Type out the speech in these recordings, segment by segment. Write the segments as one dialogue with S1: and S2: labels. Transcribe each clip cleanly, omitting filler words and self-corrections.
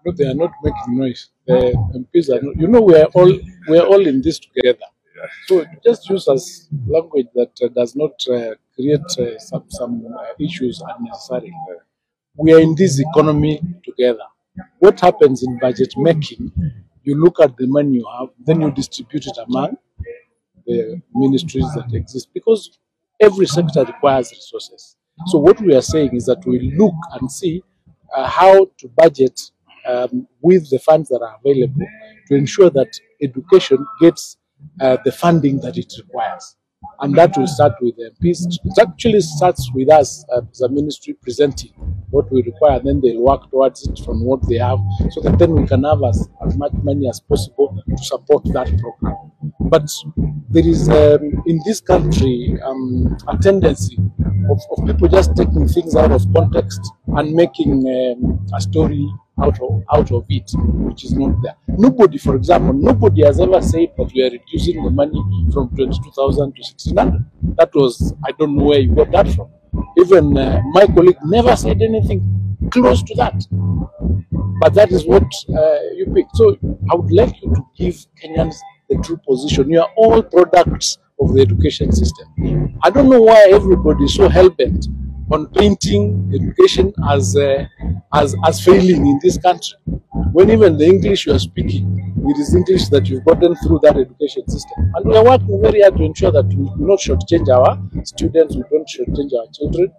S1: No, they are not making noise. The MPs are not. You know, we are all in this together. So just use as language that does not create some issues unnecessarily. We are in this economy together. What happens in budget making? You look at the money you have, then you distribute it among the ministries that exist, because every sector requires resources. So what we are saying is that we look and see how to budget with the funds that are available to ensure that education gets the funding that it requires. And that will start with the MPs. It actually starts with us as a ministry presenting what we require, and then they'll work towards it from what they have, so that then we can have as much money as possible to support that program. But there is, in this country, a tendency of people just taking things out of context and making a story out of it, which is not there. Nobody, for example, nobody has ever said that we are reducing the money from 22,000 to 1,600. That was, I don't know where you got that from. Even my colleague never said anything close to that. But that is what you picked. So I would like you to give Kenyans the true position. You are all products of the education system. I don't know why everybody is so hell-bent on painting education as failing in this country, when even the English you are speaking, it is English that you've gotten through that education system. And we are working very hard to ensure that we do not shortchange our students, we don't shortchange our children,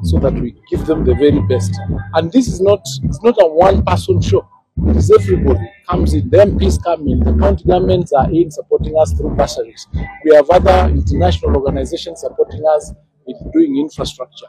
S1: so that we give them the very best. And this is not, it's not a one-person show. It is everybody comes in. The MPs come in, the county governments are in supporting us through bursaries. We have other international organizations supporting us in doing infrastructure.